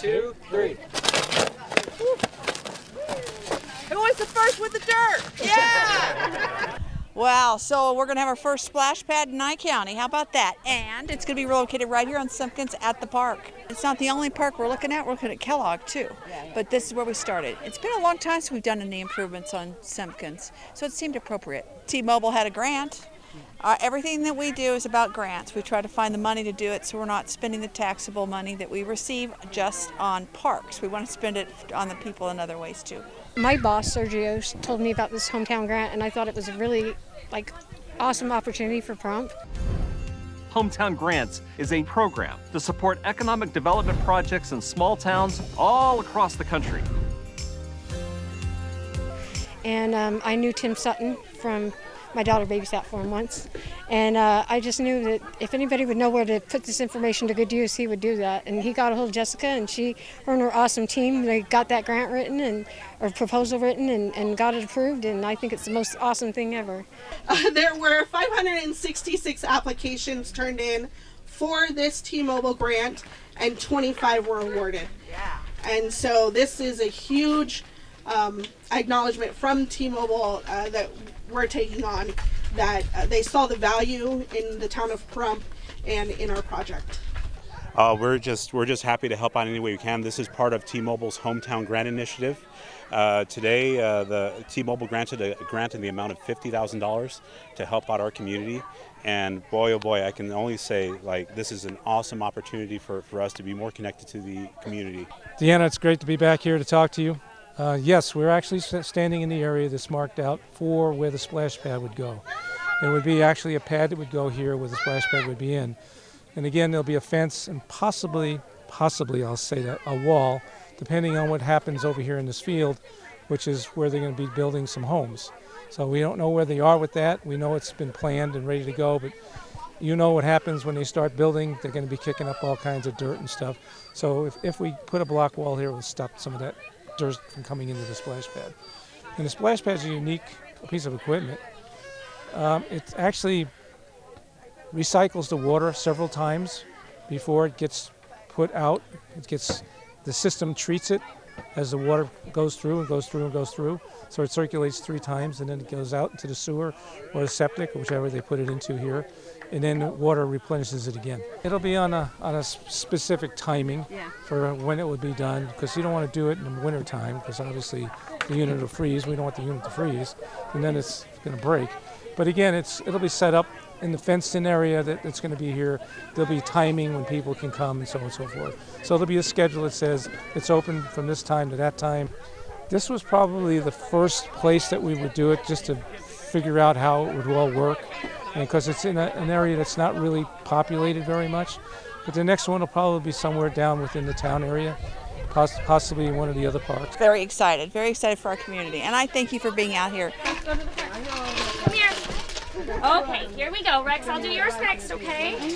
2, 3. Who was the first with the dirt? Yeah! Wow, so we're going to have our first splash pad in Nye County. How about that? And it's going to be located right here on Simkins at the park. It's not the only park we're looking at. We're looking at Kellogg, too. But this is where we started. It's been a long time since we've done any improvements on Simkins, so it seemed appropriate. T-Mobile had a grant. Everything that we do is about grants. We try to find the money to do it so we're not spending the taxable money that we receive just on parks. We want to spend it on the people in other ways, too. My boss, Sergio, told me about this hometown grant, and I thought it was a really awesome opportunity for Pahrump. Hometown Grants is a program to support economic development projects in small towns all across the country. And I knew Tim Sutton from my daughter babysat for him once, and I just knew that if anybody would know where to put this information to good use, he would do that. And he got a hold of Jessica, and her and her awesome team, they got that grant written or proposal written and got it approved, and I think it's the most awesome thing ever. There were 566 applications turned in for this T-Mobile grant, and 25 were awarded. Yeah. And so this is a huge acknowledgement from T-Mobile that we're taking on, that they saw the value in the town of Pahrump and in our project. We're just happy to help out any way we can. This is part of T-Mobile's Hometown Grant Initiative. Today, the T-Mobile granted a grant in the amount of $50,000 to help out our community. And boy, oh boy, I can only say, this is an awesome opportunity for us to be more connected to the community. Deanna, it's great to be back here to talk to you. Yes, we're actually standing in the area that's marked out for where the splash pad would go. There would be actually a pad that would go here where the splash pad would be in. And again, there'll be a fence and possibly I'll say that, a wall, depending on what happens over here in this field, which is where they're going to be building some homes. So we don't know where they are with that. We know it's been planned and ready to go, but you know what happens when they start building. They're going to be kicking up all kinds of dirt and stuff. So if we put a block wall here, we'll stop some of that dirt from coming into the splash pad. And the splash pad is a unique piece of equipment. It actually recycles the water several times before it gets put out. The system treats it as the water goes through and goes through and goes through. So it circulates 3 times, and then it goes out into the sewer or the septic, whichever they put it into here, and then the water replenishes it again. It'll be on a specific timing for when it would be done, because you don't want to do it in the winter time, because obviously the unit will freeze. We don't want the unit to freeze, and then it's going to break. But again, it'll be set up in the fenced-in area that's going to be here. There'll be timing when people can come and so on and so forth. So there'll be a schedule that says it's open from this time to that time. This was probably the first place that we would do it, just to figure out how it would all work, and because it's in an area that's not really populated very much. But the next one will probably be somewhere down within the town area, possibly in one of the other parks. Very excited for our community, and I thank you for being out here. Come here. Okay, here we go, Rex. I'll do yours next, okay?